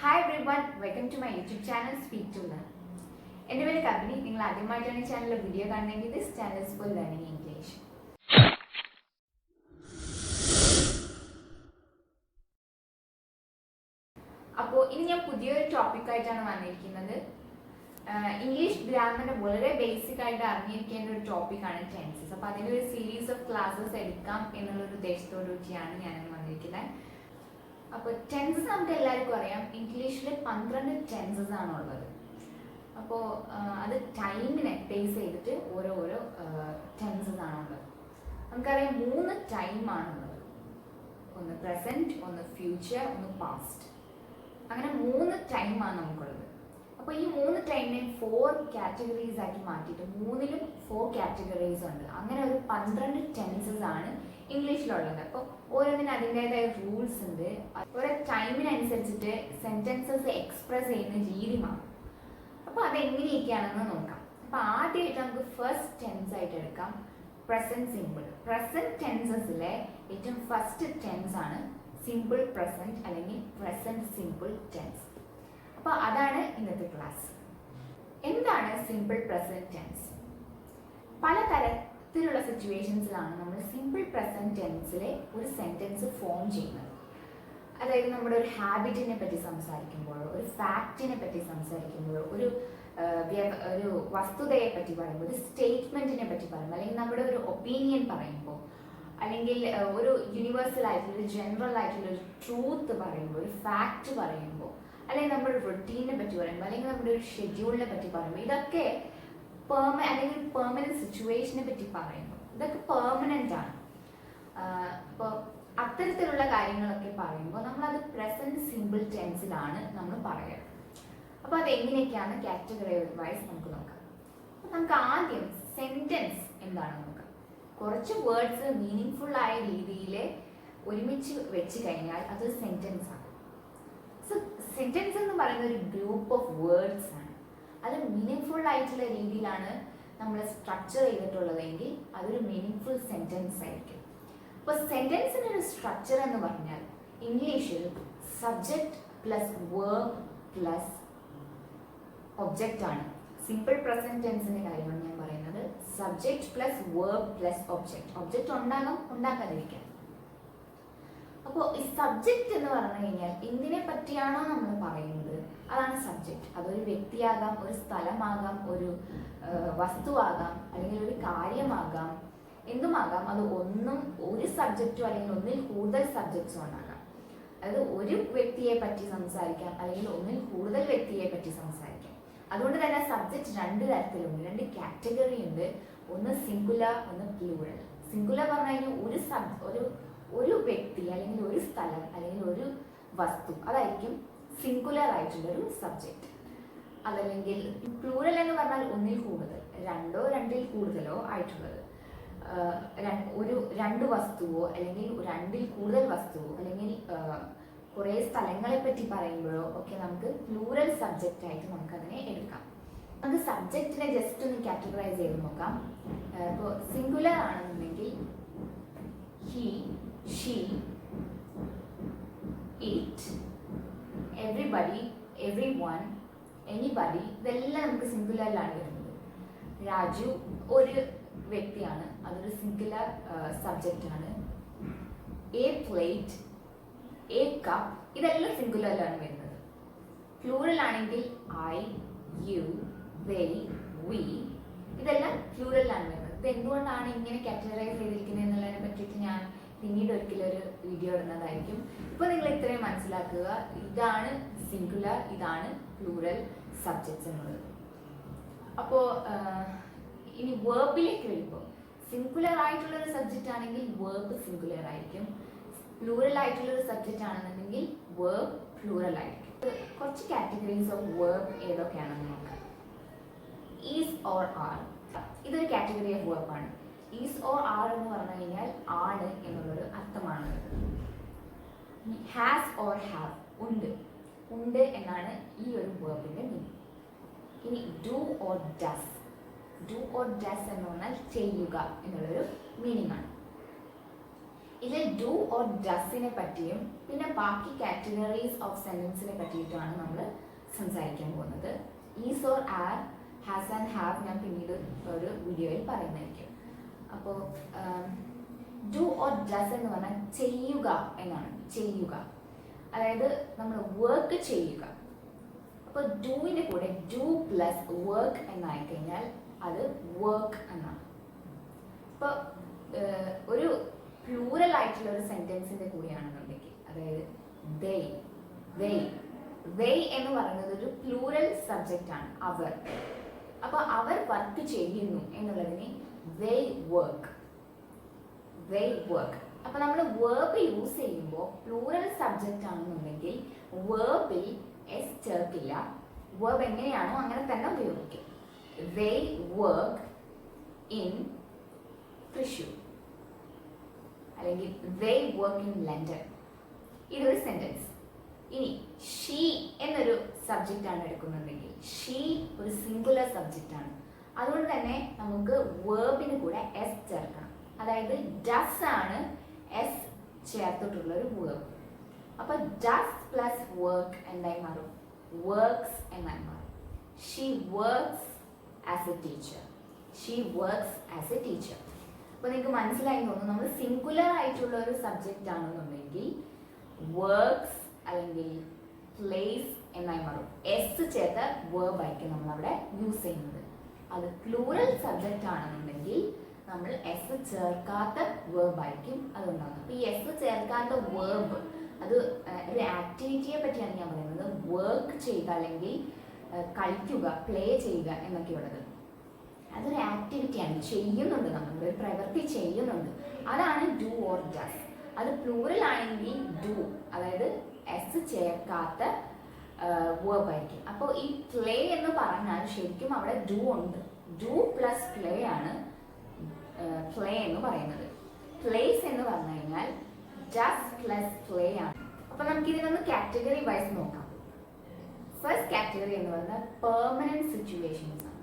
Hi everyone, welcome to my YouTube channel Speak to Learn. എൻ്റെ പേര് കബിനി. നിങ്ങൾ ആദ്യമായിട്ടാണ് ഈ ചാനലിൽ വീഡിയോ കാണുന്നതെങ്കിൽ this channel is for learning English. അപ്പോൾ ഇനി ഞാൻ പുതിയൊരു ടോപ്പിക്കായിട്ടാണ് വന്നിരിക്കുന്നത്. ഇംഗ്ലീഷ് ഗ്രാമറിന്റെ വളരെ ബേസിക് ആയിട്ട് അറിഞ്ഞിരിക്കേണ്ട ഒരു ടോപ്പിക്കാണ് ടെൻസസ്. അപ്പോൾ അതിൻ്റെ ഒരു സീരീസ് ഓഫ് ക്ലാസ്സസ് എടുക്കാം എന്നുള്ളൊരു ഉദ്ദേശത്തോടുകൂടിയാണ് ഞാനിന്ന് വന്നിരിക്കുന്നത്. അപ്പോൾ ടെൻസസ് നമുക്ക് എല്ലാവർക്കും അറിയാം, ഇംഗ്ലീഷിൽ 12 ടെൻസസ് ആണുള്ളത്. അപ്പോൾ അത് ടൈമിനെ ബേസ് ചെയ്തിട്ട് ഓരോ ടെൻസസ് ആണുള്ളത്. നമുക്കറിയാം 3 ടൈമാണുള്ളത്. ഒന്ന് പ്രസൻറ്റ്, ഒന്ന് ഫ്യൂച്ചർ, ഒന്ന് പാസ്റ്റ്. അങ്ങനെ 3 ടൈമാണ് നമുക്കുള്ളത്. അപ്പോൾ ഈ 3 ടൈമിനെ 4 കാറ്റഗറീസ് ആക്കി മാറ്റിയിട്ട് 3ലും 4 കാറ്റഗറീസ് ഉണ്ട്. അങ്ങനെ ഒരു 12 ടെൻസസ് ആണ് ഇംഗ്ലീഷിലുള്ളത്. അപ്പോൾ ഓരോന്നിനും അതിൻ്റെതായ റൂൾസ് ഉണ്ട്. ഓരോ ടൈമിനനുസരിച്ചിട്ട് സെൻറ്റൻസസ് എക്സ്പ്രസ് ചെയ്യുന്ന രീതി മാറും. അപ്പോൾ അതെങ്ങനെയൊക്കെയാണെന്ന് നോക്കാം. അപ്പോൾ ആദ്യമായിട്ട് നമുക്ക് ഫസ്റ്റ് ടെൻസ് ആയിട്ട് എടുക്കാം പ്രസന്റ് സിമ്പിൾ. പ്രസന്റ് ടെൻസസിലെ ഏറ്റവും ഫസ്റ്റ് ടെൻസ് ആണ് സിമ്പിൾ പ്രസന്റ് അല്ലെങ്കിൽ പ്രസന്റ് സിമ്പിൾ ടെൻസ്. അപ്പോൾ അതാണ് ഇന്നത്തെ ക്ലാസ്. എന്താണ് സിമ്പിൾ പ്രസന്റ് ടെൻസ്? പലതരത്തിലുള്ള സിറ്റുവേഷൻസിലാണ് നമ്മൾ സിമ്പിൾ പ്രസന്റ് ടെൻസിലെ ഒരു സെന്റൻസ് ഫോം ചെയ്യുന്നത്. അതായത് നമ്മുടെ ഒരു ഹാബിറ്റിനെ പറ്റി സംസാരിക്കുമ്പോഴോ, ഒരു ഫാക്റ്റിനെ പറ്റി സംസാരിക്കുമ്പോഴോ, ഒരു വസ്തുതയെ പറ്റി പറയുമ്പോൾ, ഒരു സ്റ്റേറ്റ്മെന്റിനെ പറ്റി പറയുമ്പോൾ, അല്ലെങ്കിൽ നമ്മുടെ ഒരു ഒപ്പീനിയൻ പറയുമ്പോൾ, അല്ലെങ്കിൽ ഒരു യൂണിവേഴ്സൽ ആയിട്ടുള്ള ഒരു ജനറൽ ആയിട്ടുള്ള ഒരു ട്രൂത്ത് പറയുമ്പോൾ, ഒരു ഫാക്റ്റ് പറയുമ്പോൾ, അല്ലെങ്കിൽ നമ്മുടെ റൊട്ടീനെ പറ്റി പറയുമ്പോൾ, അല്ലെങ്കിൽ നമ്മുടെ ഒരു ഷെഡ്യൂളിനെ പറ്റി പറയുമ്പോൾ, ഇതൊക്കെ അല്ലെങ്കിൽ പെർമനന്റ് സിറ്റുവേഷനെ പറ്റി പറയുമ്പോൾ ഇതൊക്കെ പെർമനന്റ് ആണ്. അപ്പോൾ അത്തരത്തിലുള്ള കാര്യങ്ങളൊക്കെ പറയുമ്പോൾ നമ്മളത് പ്രസന്റ് സിമ്പിൾ ടെൻസിലാണ് നമ്മൾ പറയുക. അപ്പോൾ അതെങ്ങനെയൊക്കെയാണ് കാറ്റഗറി വൈസ് നമുക്ക് നോക്കാം. അപ്പോൾ നമുക്ക് ആദ്യം സെന്റൻസ് എന്താണെന്ന് നോക്കാം. കുറച്ച് വേർഡ്സ് മീനിങ് ഫുൾ ആയ രീതിയിൽ ഒരുമിച്ച് വെച്ച് കഴിഞ്ഞാൽ അതൊരു സെന്റൻസ് ആണ്. സോ സെന്റൻസ് എന്ന് പറയുന്ന ഒരു ഗ്രൂപ്പ് ഓഫ് വേർഡ്സ് ആണ്. അത് മീനിങ് ഫുൾ ആയിട്ടുള്ള രീതിയിലാണ് നമ്മൾ സ്ട്രക്ചർ ചെയ്തിട്ടുള്ളതെങ്കിൽ അതൊരു മീനിങ് ഫുൾ സെന്റൻസ് ആയിരിക്കും. അപ്പോൾ സെന്റൻസിന് ഒരു സ്ട്രക്ചർ എന്ന് പറഞ്ഞാൽ ഇംഗ്ലീഷിൽ subject plus verb plus object ആണ്. സിമ്പിൾ പ്രസന്റ് ടെൻസിന്റെ കാര്യമാണ് ഞാൻ പറയുന്നത്. Subject plus verb plus object. Object ഉണ്ടാകാം, ഉണ്ടാക്കാതിരിക്കാം. അപ്പോൾ ഈ സബ്ജക്റ്റ് എന്ന് പറഞ്ഞു കഴിഞ്ഞാൽ എന്തിനെ പറ്റിയാണോ നമ്മൾ പറയുന്നത് അതാണ് സബ്ജക്റ്റ്. അതൊരു വ്യക്തിയാകാം, ഒരു സ്ഥലമാകാം, ഒരു വസ്തുവാകാം, അല്ലെങ്കിൽ ഒരു കാര്യമാകാം, എന്തുമാകാം. അത് ഒരു സബ്ജക്റ്റോ അല്ലെങ്കിൽ ഒന്നിൽ കൂടുതൽ സബ്ജക്ട്സോ ഉണ്ടാകാം. അതായത് ഒരു വ്യക്തിയെ പറ്റി സംസാരിക്കാം, അല്ലെങ്കിൽ ഒന്നിൽ കൂടുതൽ വ്യക്തിയെ പറ്റി സംസാരിക്കാം. അതുകൊണ്ട് തന്നെ സബ്ജക്റ്റ് 2 തരത്തിലുണ്ട്, 2 കാറ്റഗറി ഉണ്ട്. ഒന്ന് സിംഗുലർ, ഒന്ന് പ്ലൂറൽ. സിംഗുലർ പറഞ്ഞു കഴിഞ്ഞാൽ ഒരു വ്യക്തി അല്ലെങ്കിൽ ഒരു സ്ഥലം അല്ലെങ്കിൽ ഒരു വസ്തു, അതായിരിക്കും സിംഗുലർ ആയിട്ടുള്ള ഒരു സബ്ജക്റ്റ്. അതല്ലെങ്കിൽ പ്ലൂറൽ എന്ന് പറഞ്ഞാൽ ഒന്നിൽ കൂടുതൽ, 2 2ൽ കൂടുതലോ ആയിട്ടുള്ളത്. രണ്ട് വസ്തുവോ അല്ലെങ്കിൽ 2ൽ കൂടുതൽ വസ്തുവോ അല്ലെങ്കിൽ കുറേ സ്ഥലങ്ങളെ പറ്റി പറയുമ്പോഴോ ഒക്കെ നമുക്ക് പ്ലൂറൽ സബ്ജക്റ്റ് ആയിട്ട് നമുക്കതിനെ എടുക്കാം. നമുക്ക് സബ്ജക്റ്റിനെ ജസ്റ്റ് ഒന്ന് കാറ്റഗറൈസ് ചെയ്ത് നോക്കാം. ഇപ്പോൾ സിംഗുലർ ആണെന്നുണ്ടെങ്കിൽ he, she, it, everybody, everyone, anybody, ഇതെല്ലാം നമുക്ക് സിംഗുലറിലാണ് വരുന്നത്. രാജു ഒരു വ്യക്തിയാണ്, അതൊരു സിംഗുലർ സബ്ജക്റ്റ് ആണ്. എ പ്ലേറ്റ്, എ കപ്പ്, ഇതെല്ലാം സിംഗുലറിലാണ് വരുന്നത്. പ്ലൂറൽ ആണെങ്കിൽ ഐ, യു, ദേ, വി, ഇതെല്ലാം പ്ലൂറലാണ് വരുന്നത്. ഇത് എന്തുകൊണ്ടാണ് ഇങ്ങനെ കാറ്റഗറൈസ് ചെയ്തിരിക്കുന്നത് എന്നുള്ളതിനെ പറ്റിയിട്ട് ഞാൻ പിന്നീട് ഒരിക്കലൊരു വീഡിയോ ഇടുന്നതായിരിക്കും. ഇപ്പോൾ നിങ്ങൾ ഇത്രയും മനസ്സിലാക്കുക, ഇതാണ് സിംഗുലർ, ഇതാണ് പ്ലൂറൽ സബ്ജക്ട്സ് എന്നുള്ളത്. അപ്പോൾ ഇനി വേർബിലേക്ക് വരുമ്പോൾ സിംഗുലർ ആയിട്ടുള്ളൊരു സബ്ജക്റ്റ് ആണെങ്കിൽ വേർബ് സിംഗുലർ ആയിരിക്കും. പ്ലൂറൽ ആയിട്ടുള്ളൊരു സബ്ജക്റ്റ് ആണെന്നുണ്ടെങ്കിൽ വേർബ് പ്ലൂറൽ ആയിരിക്കും. കുറച്ച് കാറ്റഗറീസ് ഓഫ് വേർബ് ഏതൊക്കെയാണെന്ന് നോക്കാം. ഈസ് ഓർ ആർ, ഇതൊരു കാറ്റഗറി ഓഫ് വേർബ് ആണ്. ഈസ് ഓർ ആർ എന്ന് പറഞ്ഞു കഴിഞ്ഞാൽ ആണ് എന്നുള്ളൊരു അർത്ഥമാണ്. ഹാസ് ഓർ ഹാവ്, ഉണ്ട് എന്നാണ് ഈ ഒരു വേർബിന്റെ മീനിങ്. ഇനി ഡു ഓർ ഡസ് എന്ന് പറഞ്ഞാൽ ചെയ്യുക എന്നുള്ളൊരു മീനിങ് ആണ്. ഇതിൽ ഡു ഓർ ഡസിനെ പറ്റിയും പിന്നെ ബാക്കി കാറ്റഗറീസ് ഓഫ് സെന്റൻസിനെ പറ്റിയിട്ടാണ് നമ്മൾ സംസാരിക്കാൻ പോകുന്നത്. Is or are, has and have ഞാൻ പിന്നീട് ഒരു വീഡിയോയിൽ പറയുന്നതായിരിക്കും. അപ്പോൾ ഡു ഓർ ഡസ് എന്ന് പറഞ്ഞാൽ ചെയ്യുക എന്നാണ്. ചെയ്യുക അതായത് നമ്മൾ വർക്ക് ചെയ്യുക. അപ്പോൾ ഡൂവിൻ്റെ കൂടെ ഡു പ്ലസ് വർക്ക് എന്നായി കഴിഞ്ഞാൽ അത് വർക്ക് എന്നാണ്. ഇപ്പോൾ ഒരു പ്ലൂറൽ ആയിട്ടുള്ള ഒരു സെന്റൻസിന്റെ കൂടെയാണെന്നുണ്ടെങ്കിൽ, അതായത് they എന്ന് പറയുന്നത് ഒരു പ്ലൂറൽ സബ്ജക്റ്റ് ആണ്, അവർ. അപ്പോൾ അവർ വർക്ക് ചെയ്യുന്നു എന്നുള്ളതിന് they work. അപ്പോൾ നമ്മൾ വേർബ് യൂസ് ചെയ്യുമ്പോൾ പ്ലൂറൽ സബ്ജക്റ്റ് ആണെന്നുണ്ടെങ്കിൽ വേർബിൽ എസ് ചേർക്കില്ല. വേർബ് എങ്ങനെയാണോ അങ്ങനെ തന്നെ ഉപയോഗിക്കും. they work in തൃശ്ശൂർ, അല്ലെങ്കിൽ they work in London. ഇതൊരു സെന്റൻസ്. ഇനി ഷീ എന്നൊരു സബ്ജക്റ്റ് ആണ് എടുക്കുന്നുണ്ടെങ്കിൽ ഷീ ഒരു സിംഗുലർ സബ്ജക്റ്റ് ആണ്. അതുകൊണ്ട് തന്നെ നമുക്ക് വേർബിന് കൂടെ എസ് ചേർക്കണം. അതായത് ഡസ് ആണ് എസ് ചേർത്തിട്ടുള്ള ഒരു വേർബ്. അപ്പൊ ഡസ് പ്ലസ് വർക്ക് എന്തായി മാറും? വർക്ക്സ് എന്നായി മാറും. She works as A teacher. അപ്പൊ നിങ്ങൾക്ക് മനസ്സിലായി തോന്നുന്നു, നമ്മൾ സിംഗുലർ ആയിട്ടുള്ള ഒരു സബ്ജക്റ്റ് ആണെന്നുണ്ടെങ്കിൽ വർക്ക്സ് അല്ലെങ്കിൽ പ്ലേസ് എന്നായി മാറും. എസ് ചേർത്ത വേർബ് ആയിരിക്കും നമ്മൾ അവിടെ യൂസ് ചെയ്യുന്നത്. അത് പ്ലൂറൽ സബ്ജക്റ്റ് ആണെന്നുണ്ടെങ്കിൽ നമ്മൾ എസ് ചേർക്കാത്ത വേർബ് ആയിരിക്കും അതുണ്ടാകുന്നത്. അപ്പൊ ഈ എസ് ചേർക്കാത്ത വേർബ് അത് ഒരു ആക്ടിവിറ്റിയെ പറ്റിയാണ് ഞാൻ പറയുന്നത്. വർക്ക് ചെയ്യുക അല്ലെങ്കിൽ കളിക്കുക, പ്ലേ ചെയ്യുക എന്നൊക്കെയുള്ളത് അതൊരു ആക്ടിവിറ്റിയാണ്. ചെയ്യുന്നുണ്ട്, നമ്മൾ ഒരു പ്രവൃത്തി ചെയ്യുന്നുണ്ട്. അതാണ് ഡു ഓർ ഡസ്. അത് പ്ലൂറൽ ആണെങ്കിൽ ഡു, അതായത് എസ് ചേർക്കാത്ത വേർബ് ആയിരിക്കും. അപ്പോൾ ഈ പ്ലേ എന്ന് പറഞ്ഞാൽ ശരിക്കും അവിടെ ഡു ഉണ്ട്. ഡു പ്ലസ് പ്ലേ ആണ് പ്ലേ എന്ന് പറയുന്നത്. പ്ലേസ് എന്ന് പറഞ്ഞു കഴിഞ്ഞാൽ ഡസ് പ്ലസ് പ്ലേ ആണ്. അപ്പൊ നമുക്ക് ഇതിനൊന്ന് കാറ്റഗറി വൈസ് നോക്കാം. ഫസ്റ്റ് കാറ്റഗറി എന്ന് പറഞ്ഞാൽ പെർമനന്റ് സിറ്റുവേഷൻസ് ആണ്.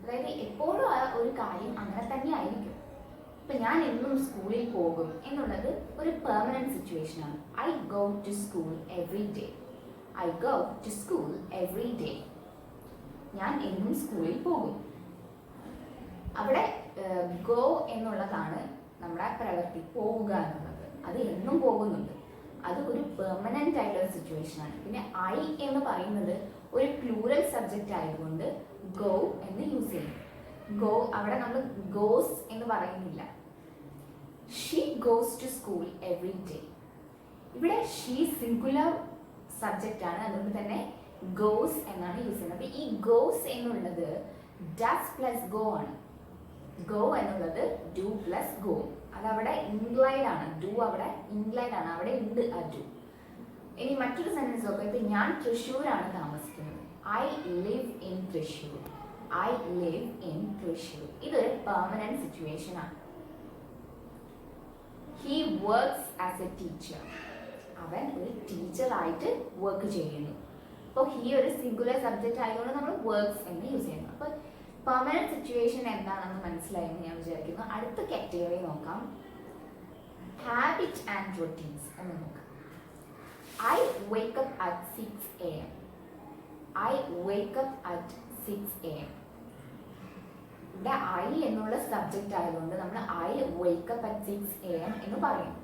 അതായത് എപ്പോഴും ആ ഒരു കാര്യം അങ്ങനെ തന്നെ ആയിരിക്കും. ഇപ്പൊ ഞാൻ എന്നും സ്കൂളിൽ പോകും എന്നുള്ളത് ഒരു പെർമനന്റ് സിറ്റുവേഷൻ ആണ്. I go to school every day. ഞാൻ എന്നും സ്കൂളിൽ പോകും. അവിടെ ഗോ എന്നുള്ളതാണ് നമ്മുടെ പ്രവൃത്തി, പോവുക എന്നുള്ളത്. അത് എന്നും പോകുന്നുണ്ട്. അത് ഒരു പെർമനന്റ് ആയിട്ടുള്ള സിറ്റുവേഷൻ ആണ്. പിന്നെ ഐ എന്ന് പറയുന്നത് ഒരു പ്ലൂറൽ സബ്ജക്റ്റ് ആയതുകൊണ്ട് ഗോ എന്ന് യൂസ് ചെയ്യും. ഗോ അവിടെ നമ്മൾ ഗോസ് എന്ന് പറയുന്നില്ല. She goes to school every day. ഇവിടെ ഷീ സിംഗുലർ സബ്ജക്റ്റ് ആണ്, അതുകൊണ്ട് തന്നെ ഗോസ് എന്നാണ് യൂസ് ചെയ്യുന്നത്. അപ്പൊ ഈ ഗോസ് എന്നുള്ളത് ഡസ് പ്ലസ് ഗോ ആണ്. ഗോ എന്നുള്ളത് ഡു പ്ലസ് ഗോ. അതവിടെ ഇംഗ്ലൈഡ് ആണ്. ഡു അവിടെ ഇംഗ്ലൈഡ് ആണ്, അവിടെ ഉണ്ട് ആ ഡു. ഇനി മറ്റൊരു സെന്റൻസ് നോക്കാം. ഇപ്പൊ ഞാൻ തൃശ്ശൂരാണ് താമസിക്കുന്നത്. I live in Thrissur. ഇതൊരു പെർമനന്റ് സിറ്റുവേഷൻ ആണ്. He works as A teacher. അവൻ ഒരു ടീച്ചറായിട്ട് വർക്ക് ചെയ്യുന്നു. അപ്പോൾ ഹി ഒരു സിംഗുലർ സബ്ജക്റ്റ് ആയതുകൊണ്ട് നമ്മൾ വർക്ക്സ് എന്ന് യൂസ് ചെയ്യുന്നു. അപ്പൊ പെർമനന്റ് സിറ്റുവേഷൻ എന്താണെന്ന് മനസ്സിലായെന്ന് ഞാൻ വിചാരിക്കുന്നു. അടുത്ത കാറ്റഗറി നോക്കാം. ഹാബിറ്റ് ആൻഡ് റൊട്ടീൻസ് എന്ന് നോക്കാം. I wake up at 6 a.m. ഇവിടെ ഐ എന്നുള്ള സബ്ജക്റ്റ് ആയതുകൊണ്ട് നമ്മൾ I wake up at 6 a.m. എന്ന് പറയും.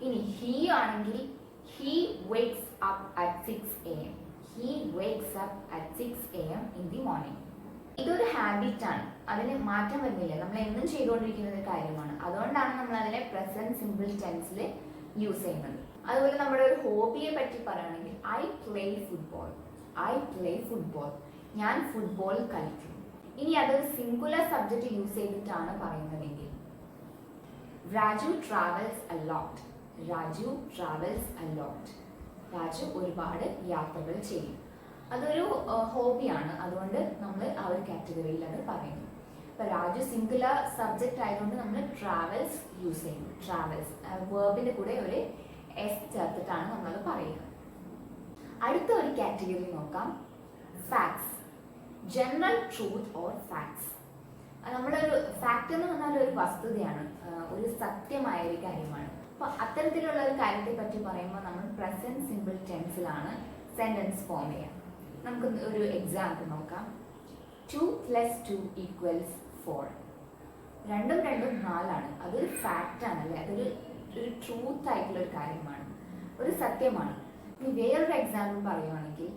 ഇനി ഹി ആണെങ്കിൽ he wakes up at 6 a.m. in the morning. ഇതൊരു ഹാബിറ്റ് ആണ്, അതിന് മാറ്റം വരുന്നില്ല. നമ്മൾ എന്നും ചെയ്തുകൊണ്ടിരിക്കുന്ന ഒരു കാര്യമാണ്. അതുകൊണ്ടാണ് നമ്മൾ അതിനെ പ്രസന്റ് സിമ്പിൾ ടെൻസിൽ യൂസ് ചെയ്യുന്നത്. അതുപോലെ നമ്മുടെ ഒരു ഹോബിയെ പറ്റി പറയുകയാണെങ്കിൽ ഐ പ്ലേ ഫുട്ബോൾ. ഞാൻ ഫുട്ബോൾ കളിക്കും. ഇനി അതൊരു സിംഗുലർ സബ്ജക്റ്റ് യൂസ് ചെയ്തിട്ടാണ് പറയുന്നതെങ്കിൽ രാജു ട്രാവൽസ് അ ലോട്ട്. രാജു ഒരുപാട് യാത്രകൾ ചെയ്യും. അതൊരു ഹോബിയാണ്, അതുകൊണ്ട് നമ്മൾ ആ ഒരു കാറ്റഗറിയിൽ അത് പറയുന്നു. ഇപ്പൊ രാജു സിംഗുലർ സബ്ജക്റ്റ് ആയതുകൊണ്ട് നമ്മൾ ട്രാവൽസ് യൂസ് ചെയ്യുന്നു. ട്രാവൽസ് വേർബിന്റെ കൂടെ ഒരു എസ് ചേർത്തിട്ടാണ് നമ്മൾ പറയുക. അടുത്ത ഒരു കാറ്റഗറി നോക്കാം. Facts. General truth or facts. നമ്മളൊരു ഫാക്ട് എന്ന് പറഞ്ഞാൽ ഒരു വസ്തുതയാണ്, ഒരു സത്യമായ ഒരു കാര്യമാണ്. അപ്പോൾ അത്തരത്തിലുള്ള ഒരു കാര്യത്തെ പറ്റി പറയുമ്പോൾ നമ്മൾ പ്രസന്റ് സിമ്പിൾ ടെൻസിലാണ് സെന്റൻസ് ഫോം ചെയ്യാം. നമുക്ക് ഒരു എക്സാമ്പിൾ നോക്കാം. 2 + 2 = 4. രണ്ടും 4ആണ്. അതൊരു ഫാക്റ്റ് ആണല്ലേ, അതൊരു ട്രൂത്ത് ആയിട്ടുള്ള ഒരു കാര്യമാണ്, ഒരു സത്യമാണ്. ഇനി വേറൊരു എക്സാമ്പിൾ പറയുവാണെങ്കിൽ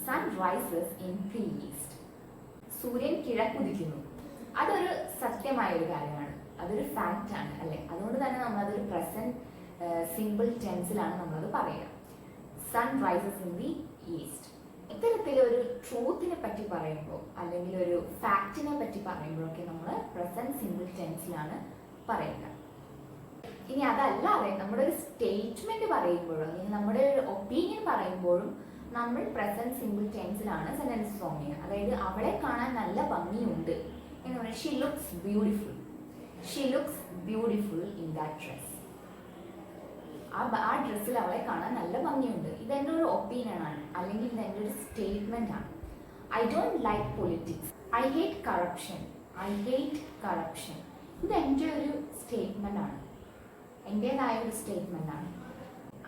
sun rises in the east. സൂര്യൻ കിഴക്കുദിക്കുന്നു. അതൊരു സത്യമായ ഒരു കാര്യമാണ്, അതൊരു ഫാക്റ്റ് ആണ് അല്ലേ. അതുകൊണ്ട് തന്നെ നമ്മളതൊരു പ്രസന്റ് സിമ്പിൾ ടെൻസിലാണ് നമ്മളത് പറയുക. Sun rises in the east. ഇത്തരത്തിലൊരു ട്രൂത്തിനെ പറ്റി പറയുമ്പോൾ അല്ലെങ്കിൽ ഒരു ഫാക്റ്റിനെ പറ്റി പറയുമ്പോഴൊക്കെ നമ്മൾ പ്രസന്റ് സിമ്പിൾ ടെൻസിലാണ് പറയുക. ഇനി അതല്ലാതെ നമ്മുടെ ഒരു സ്റ്റേറ്റ്മെന്റ് പറയുമ്പോഴോ അല്ലെങ്കിൽ നമ്മുടെ ഒരു ഒപ്പീനിയൻ പറയുമ്പോഴും നമ്മൾ പ്രസന്റ് സിമ്പിൾ ടെൻസിലാണ് സെന്റൻസ് ഫോം ചെയ്യുക. അതായത് അവളെ കാണാൻ നല്ല ഭംഗിയുണ്ട് എന്ന് പറയുന്നത് she looks beautiful. She looks beautiful in that dress. ആ ഡ്രസ്സിൽ അവളെ കാണാൻ നല്ല ഭംഗിയുണ്ട്. ഇതെൻ്റെ ഒരു ഒപ്പീനിയൻ ആണ് അല്ലെങ്കിൽ ഇതെൻ്റെ ഒരു സ്റ്റേറ്റ്മെന്റ് ആണ്. I don't like politics. I hate corruption. I hate corruption. ഇതെൻ്റെ ഒരു സ്റ്റേറ്റ്മെന്റ് ആണ്, എൻ്റേതായ ഒരു സ്റ്റേറ്റ്മെന്റ് ആണ്.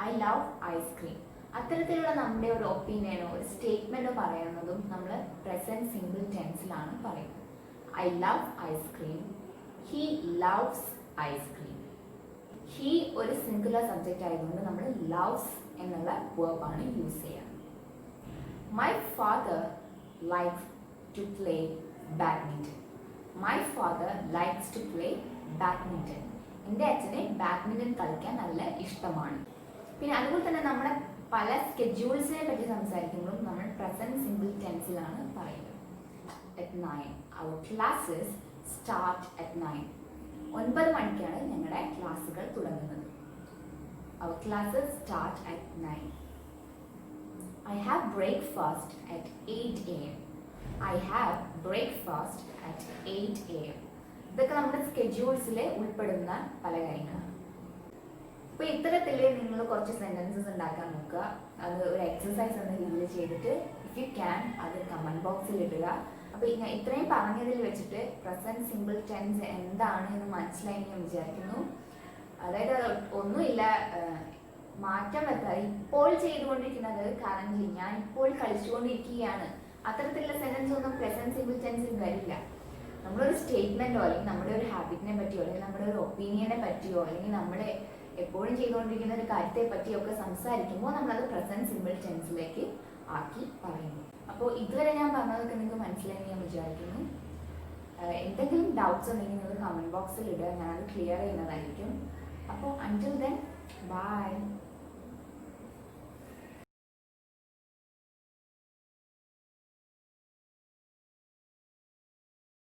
I love ice cream. അത്തരത്തിലുള്ള നമ്മുടെ ഒരു ഒപ്പീനിയനോ ഒരു സ്റ്റേറ്റ്മെന്റോ പറയുന്നതും നമ്മൾ പ്രസന്റ് സിമ്പിൾ ടെൻസിലാണ് പറയുന്നത്. I love ice cream. He loves ice cream. He ഒരു സിംഗുലർ സബ്ജക്റ്റ് ആയതുകൊണ്ട് നമ്മൾ ലവ്സ് എന്നുള്ള വേർബാണ് യൂസ് ചെയ്യുക. My father likes to play badminton. My father likes to play badminton. എൻ്റെ അച്ഛനെ ബാഡ്മിൻ്റൺ കളിക്കാൻ നല്ല ഇഷ്ടമാണ്. പിന്നെ അതുപോലെ തന്നെ നമ്മുടെ പല സ്കെഡ്യൂൾസിനെ പറ്റി സംസാരിക്കുമ്പോഴും നമ്മൾ പ്രസന്റ് സിമ്പിൾ ടെൻസിലാണ് പറയുന്നത്. At 9. Our classes start at 9. 9 മണിക്കാണ് ഞങ്ങളുടെ ക്ലാസ്സുകൾ തുടങ്ങുന്നത്. Our classes start at 9. I have breakfast at 8 a.m. I have breakfast at 8 a.m. ഇതൊക്കെ നമ്മുടെ സ്കെഡ്യൂൾസിൽ ഉൾപ്പെടുന്ന പല കാര്യങ്ങളാണ്. അപ്പോൾ ഇത്തരത്തിൽ നിങ്ങൾ കുറച്ച് സെൻറ്റൻസസ് ഉണ്ടാക്കാൻ നോക്കുക. അത് ഒരു എക്സസൈസ് എന്ന രീതിയിൽ ചെയ്തിട്ട് ഇഫ് യു ക്യാൻ അത് കമൻറ്റ് ബോക്സിൽ ഇടുക. അപ്പോൾ ഇത്രയും പറഞ്ഞതിൽ വെച്ചിട്ട് പ്രസന്റ് സിമ്പിൾ ടെൻസ് എന്താണ് എന്ന് മനസ്സിലായി ഞാൻ വിചാരിക്കുന്നു. അതായത് ഒന്നുമില്ല, മാറ്റം വരുത്താതെ ഇപ്പോൾ ചെയ്തുകൊണ്ടിരിക്കുന്നത് കറന്റ് ഞാൻ ഇപ്പോൾ കളിച്ചുകൊണ്ടിരിക്കുകയാണ്. അത്തരത്തിലുള്ള സെൻറ്റൻസ് ഒന്നും പ്രസന്റ് സിമ്പിൾ ടെൻസിൽ വരില്ല. നമ്മളൊരു സ്റ്റേറ്റ്മെന്റോ അല്ലെങ്കിൽ നമ്മുടെ ഒരു ഹാബിറ്റിനെ പറ്റിയോ അല്ലെങ്കിൽ നമ്മുടെ ഒരു ഒപ്പീനിയനെ പറ്റിയോ അല്ലെങ്കിൽ നമ്മുടെ എപ്പോഴും ചെയ്തുകൊണ്ടിരിക്കുന്ന ഒരു കാര്യത്തെ പറ്റിയൊക്കെ സംസാരിക്കുമ്പോൾ നമ്മളത് പ്രസന്റ് സിമ്പിൾ ടെൻസിലേക്ക് ആക്കി പറയുന്നു. അപ്പോൾ ഇതുവരെ ഞാൻ പറഞ്ഞതൊക്കെ നിങ്ങൾക്ക് മനസ്സിലായി ഞാൻ വിചാരിക്കുന്നു. എന്തെങ്കിലും ഡൗട്ട്സ് ഉണ്ടെങ്കിൽ നിങ്ങൾ കമൻറ്റ് ബോക്സിൽ ഇടുക, ഞാനത് ക്ലിയർ ചെയ്യുന്നതായിരിക്കും. അപ്പോൾ അൺടിൽ ദെൻ ബൈ.